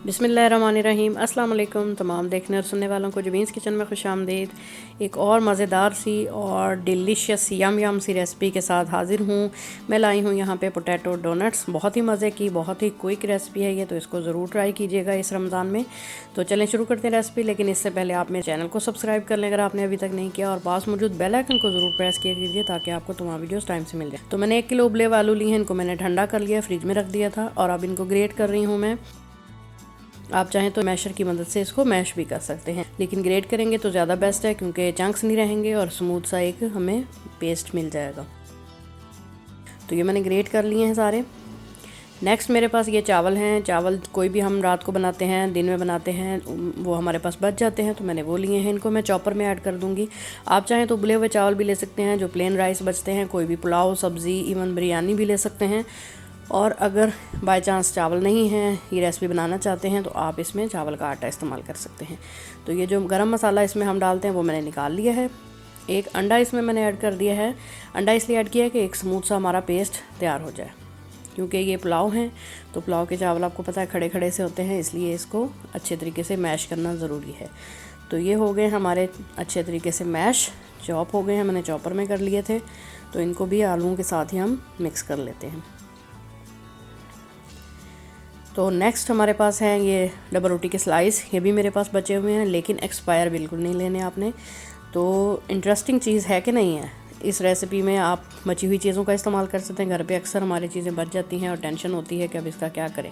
बिस्मिल्लाहिर्रहमानिर्रहीम। अस्सलाम वालेकुम तमाम देखने और सुनने वालों को जबीन्स किचन में खुशामदीद। एक और मज़ेदार सी और डिलीशियस यम सी रेसिपी के साथ हाज़िर हूँ। मैं लाई हूँ यहाँ पे पोटैटो डोनट्स। बहुत ही मज़े की, बहुत ही क्विक रेसिपी है ये, तो इसको ज़रूर ट्राई कीजिएगा इस रमज़ान में। तो चलें शुरू करते हैं रेसिपी, लेकिन इससे पहले आप मेरे चैनल को सब्सक्राइब कर लें अगर आपने अभी तक नहीं किया, और पास मौजूद बेल आइकन को ज़रूर प्रेस किया कीजिए ताकि आपको तमाम वीडियोज़ टाइम से मिल जाए। तो मैंने 1 किलो उबले हुए आलू लिए हैं, इनको मैंने ठंडा कर लिया, फ्रिज में रख दिया था, और अब इनको ग्रेट कर रही हूँ मैं। आप चाहें तो मैशर की मदद से इसको मैश भी कर सकते हैं, लेकिन ग्रेट करेंगे तो ज़्यादा बेस्ट है क्योंकि चंक्स नहीं रहेंगे और स्मूथ सा एक हमें पेस्ट मिल जाएगा। तो ये मैंने ग्रेट कर लिए हैं सारे। नेक्स्ट मेरे पास ये चावल हैं। चावल कोई भी हम रात को बनाते हैं, दिन में बनाते हैं, वो हमारे पास बच जाते हैं, तो मैंने वो लिए हैं। इनको मैं चॉपर में ऐड कर दूंगी। आप चाहें तो उबले हुए चावल भी ले सकते हैं, जो प्लेन राइस बचते हैं, कोई भी पुलाव, सब्ज़ी, इवन बिरयानी भी ले सकते हैं। और अगर बाय चांस चावल नहीं हैं, ये रेसिपी बनाना चाहते हैं, तो आप इसमें चावल का आटा इस्तेमाल कर सकते हैं। तो ये जो गरम मसाला इसमें हम डालते हैं वो मैंने निकाल लिया है। एक अंडा इसमें मैंने ऐड कर दिया है। अंडा इसलिए ऐड किया है कि एक स्मूथ सा हमारा पेस्ट तैयार हो जाए, क्योंकि ये पुलाव हैं, तो पुलाव के चावल आपको पता है खड़े खड़े से होते हैं, इसलिए इसको अच्छे तरीके से मैश करना ज़रूरी है। तो ये हो गए हमारे अच्छे तरीके से मैश, चॉप हो गए हैं, मैंने चॉपर में कर लिए थे। तो इनको भी आलूओं के साथ ही हम मिक्स कर लेते हैं। तो नेक्स्ट हमारे पास हैं ये डबल रोटी के स्लाइस। ये भी मेरे पास बचे हुए हैं, लेकिन एक्सपायर बिल्कुल नहीं लेने आपने। तो इंटरेस्टिंग चीज़ है कि नहीं है, इस रेसिपी में आप बची हुई चीज़ों का इस्तेमाल कर सकते हैं। घर पे अक्सर हमारी चीज़ें बच जाती हैं और टेंशन होती है कि अब इसका क्या करें।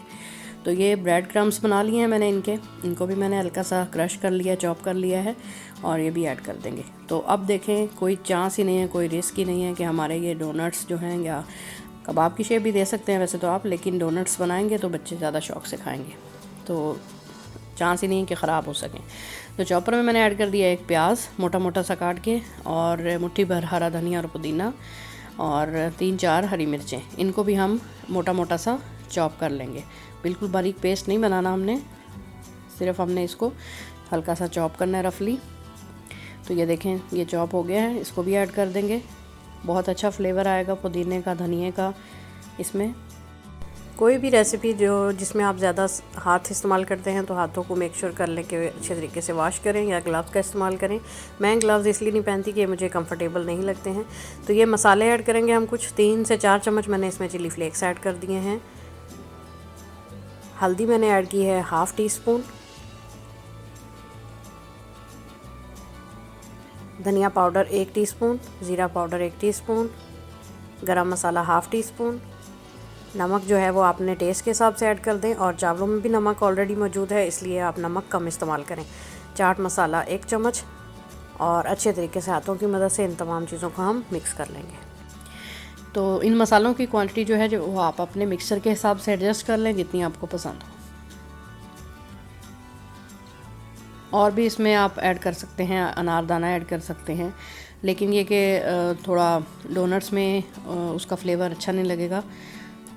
तो ये ब्रेड क्रम्स बना लिए हैं मैंने इनको भी मैंने हल्का सा क्रश कर लिया, चॉप कर लिया है, और ये भी ऐड कर देंगे। तो अब देखें, कोई चांस ही नहीं है, कोई रिस्क ही नहीं है कि हमारे ये डोनट्स जो हैं, या कबाब की शेप भी दे सकते हैं वैसे तो आप, लेकिन डोनट्स बनाएंगे तो बच्चे ज़्यादा शौक से खाएंगे, तो चांस ही नहीं है कि ख़राब हो सकें। तो चॉपर में मैंने ऐड कर दिया एक प्याज मोटा मोटा सा काट के, और मुट्ठी भर हरा धनिया और पुदीना, और 3-4 हरी मिर्चें। इनको भी हम मोटा मोटा सा चॉप कर लेंगे। बिल्कुल बारीक पेस्ट नहीं बनाना हमने, सिर्फ हमने इसको हल्का सा चॉप करना है रफली। तो ये देखें, ये चॉप हो गया है, इसको भी ऐड कर देंगे। बहुत अच्छा फ्लेवर आएगा पुदीने का, धनिए का। इसमें कोई भी रेसिपी जिसमें आप ज़्यादा हाथ इस्तेमाल करते हैं, तो हाथों को मेक श्योर कर लें कि अच्छे तरीके से वॉश करें, या ग्लव्स का इस्तेमाल करें। मैं ग्लव्स इसलिए नहीं पहनती कि मुझे कंफर्टेबल नहीं लगते हैं। तो ये मसाले ऐड करेंगे हम कुछ 3 से 4 चम्मच मैंने इसमें चिली फ्लेक्स ऐड कर दिए हैं। हल्दी मैंने ऐड की है 1/2 टीस्पून। धनिया पाउडर 1 टीस्पून, ज़ीरा पाउडर 1 टीस्पून, गरम मसाला 1/2 टीस्पून। नमक जो है वो आपने टेस्ट के हिसाब से ऐड कर दें, और चावलों में भी नमक ऑलरेडी मौजूद है, इसलिए आप नमक कम इस्तेमाल करें। चाट मसाला 1 चम्मच, और अच्छे तरीके से हाथों की मदद से इन तमाम चीज़ों को हम मिक्स कर लेंगे। तो इन मसालों की क्वांटिटी जो है जो वो आप अपने मिक्सर के हिसाब से एडजस्ट कर लें, जितनी आपको पसंद हो। और भी इसमें आप ऐड कर सकते हैं, अनारदाना ऐड कर सकते हैं, लेकिन ये कि थोड़ा डोनट्स में उसका फ्लेवर अच्छा नहीं लगेगा।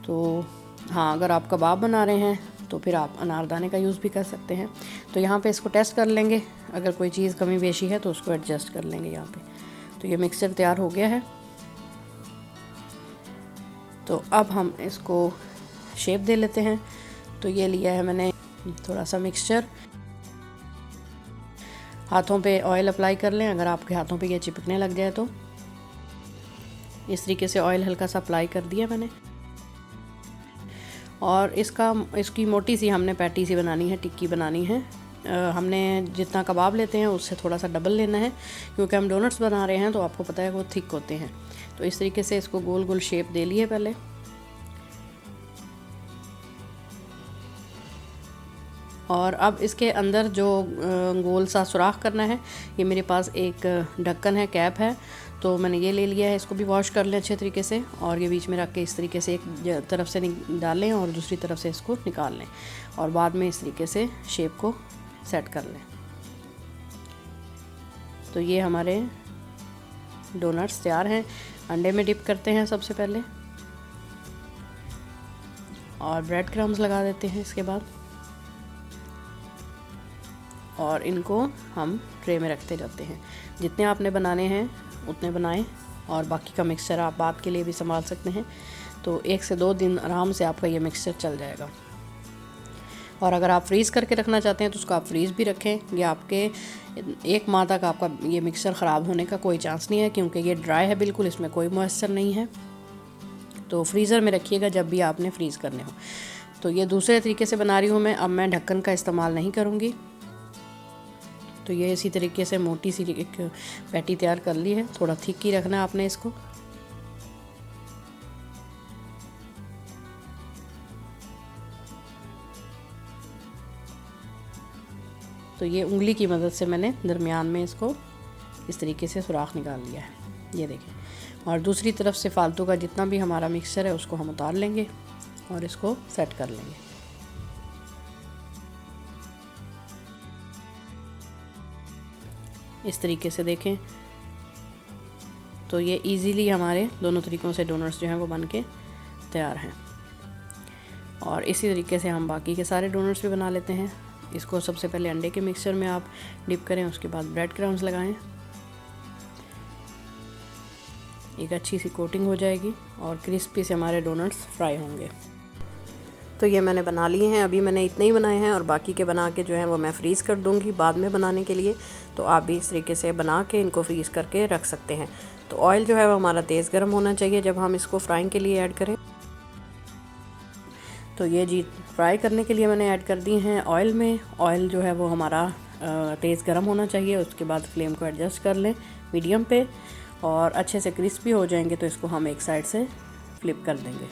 तो हाँ, अगर आप कबाब बना रहे हैं तो फिर आप अनारदाने का यूज़ भी कर सकते हैं। तो यहाँ पे इसको टेस्ट कर लेंगे, अगर कोई चीज़ कमी बेशी है तो उसको एडजस्ट कर लेंगे यहाँ पे। तो ये मिक्सचर तैयार हो गया है। तो अब हम इसको शेप दे लेते हैं। तो ये लिया है मैंने थोड़ा सा मिक्सचर। हाथों पे ऑयल अप्लाई कर लें, अगर आपके हाथों पे ये चिपकने लग जाए तो। इस तरीके से ऑयल हल्का सा अप्लाई कर दिया मैंने, और इसकी मोटी सी हमने पैटी सी बनानी है, टिक्की बनानी है। हमने जितना कबाब लेते हैं उससे थोड़ा सा डबल लेना है, क्योंकि हम डोनट्स बना रहे हैं, तो आपको पता है वो थिक होते हैं। तो इस तरीके से इसको गोल गोल शेप दे लिए पहले, और अब इसके अंदर जो गोल सा सुराख करना है, ये मेरे पास एक ढक्कन है, कैप है, तो मैंने ये ले लिया है। इसको भी वॉश कर लें अच्छे तरीके से, और ये बीच में रख के इस तरीके से एक तरफ से डालें और दूसरी तरफ से इसको निकाल लें, और बाद में इस तरीके से शेप को सेट कर लें। तो ये हमारे डोनट्स तैयार हैं। अंडे में डिप करते हैं सबसे पहले, और ब्रेड क्रम्स लगा देते हैं इसके बाद, और इनको हम ट्रे में रखते जाते हैं। जितने आपने बनाने हैं उतने बनाएं, और बाकी का मिक्सचर आप बाद के लिए भी संभाल सकते हैं। तो 1 से 2 दिन आराम से आपका ये मिक्सचर चल जाएगा। और अगर आप फ्रीज़ करके रखना चाहते हैं तो उसको आप फ्रीज़ भी रखें। ये आपके 1 माह तक आपका ये मिक्सर ख़राब होने का कोई चांस नहीं है, क्योंकि ये ड्राई है बिल्कुल, इसमें कोई मॉइस्चर नहीं है। तो फ्रीज़र में रखिएगा जब भी आपने फ्रीज़ करने हो। तो ये दूसरे तरीके से बना रही हूँ मैं। अब मैं ढक्कन का इस्तेमाल नहीं करूँगी। तो ये इसी तरीके से मोटी सी एक पैटी तैयार कर ली है। थोड़ा थिक ही रखना है आपने इसको। तो ये उंगली की मदद से मैंने दरमियान में इसको इस तरीके से सुराख निकाल लिया है, ये देखें। और दूसरी तरफ से फालतू का जितना भी हमारा मिक्सचर है उसको हम उतार लेंगे और इसको सेट कर लेंगे। इस तरीके से देखें। तो ये इजीली हमारे दोनों तरीक़ों से डोनट्स जो हैं वो बन के तैयार हैं। और इसी तरीके से हम बाकी के सारे डोनट्स भी बना लेते हैं। इसको सबसे पहले अंडे के मिक्सचर में आप डिप करें, उसके बाद ब्रेड क्रम्स लगाएं। एक अच्छी सी कोटिंग हो जाएगी और क्रिस्पी से हमारे डोनट्स फ्राई होंगे। तो ये मैंने बना लिए हैं। अभी मैंने इतने ही बनाए हैं और बाकी के बना के जो है वो मैं फ्रीज़ कर दूंगी बाद में बनाने के लिए। तो आप भी इस तरीके से बना के इनको फ्रीज़ करके रख सकते हैं। तो ऑयल जो है वो हमारा तेज़ गर्म होना चाहिए जब हम इसको फ्राइंग के लिए ऐड करें। तो ये जी फ्राई करने के लिए मैंने ऐड कर दी हैं ऑयल में। ऑयल जो है वो हमारा तेज़ गर्म होना चाहिए। उसके बाद फ्लेम को एडजस्ट कर लें मीडियम पे, और अच्छे से क्रिस्पी हो जाएंगे तो इसको हम एक साइड से फ्लिप कर देंगे।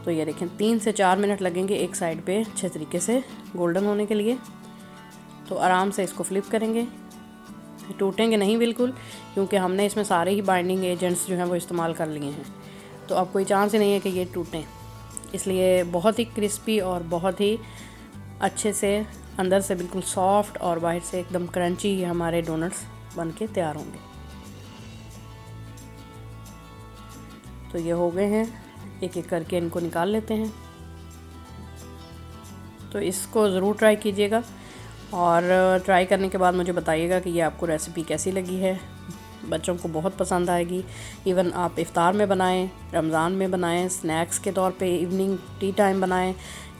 तो ये देखें 3 से 4 मिनट लगेंगे एक साइड पे अच्छे तरीके से गोल्डन होने के लिए। तो आराम से इसको फ्लिप करेंगे, टूटेंगे नहीं बिल्कुल, क्योंकि हमने इसमें सारे ही बाइंडिंग एजेंट्स जो हैं वो इस्तेमाल कर लिए हैं। तो अब कोई चांस ही नहीं है कि ये टूटें। इसलिए बहुत ही क्रिस्पी और बहुत ही अच्छे से अंदर से बिल्कुल सॉफ्ट और बाहर से एकदम क्रंची हमारे डोनट्स बन के तैयार होंगे। तो ये हो गए हैं, एक एक करके इनको निकाल लेते हैं। तो इसको ज़रूर ट्राई कीजिएगा और ट्राई करने के बाद मुझे बताइएगा कि ये आपको रेसिपी कैसी लगी है। बच्चों को बहुत पसंद आएगी। इवन आप इफ़्तार में बनाएं, रमज़ान में बनाएं, स्नैक्स के तौर पे इवनिंग टी टाइम बनाएं,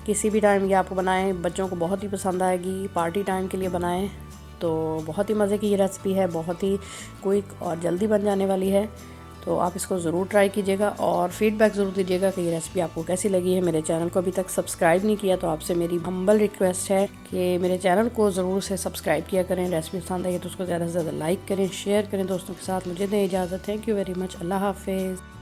किसी भी टाइम ये आपको बनाएं, बच्चों को बहुत ही पसंद आएगी। पार्टी टाइम के लिए बनाएं तो बहुत ही मज़े की ये रेसिपी है, बहुत ही क्विक और जल्दी बन जाने वाली है। तो आप इसको ज़रूर ट्राई कीजिएगा और फ़ीडबैक ज़रूर दीजिएगा कि ये रेसिपी आपको कैसी लगी है। मेरे चैनल को अभी तक सब्सक्राइब नहीं किया तो आपसे मेरी हम्बल रिक्वेस्ट है कि मेरे चैनल को ज़रूर से सब्सक्राइब किया करें। रेसिपी पसंद आई तो उसको ज़्यादा से ज़्यादा लाइक करें, शेयर करें दोस्तों के साथ। मुझे दें इजाज़त। Thank you very much. अल्लाह हाफ़िज़।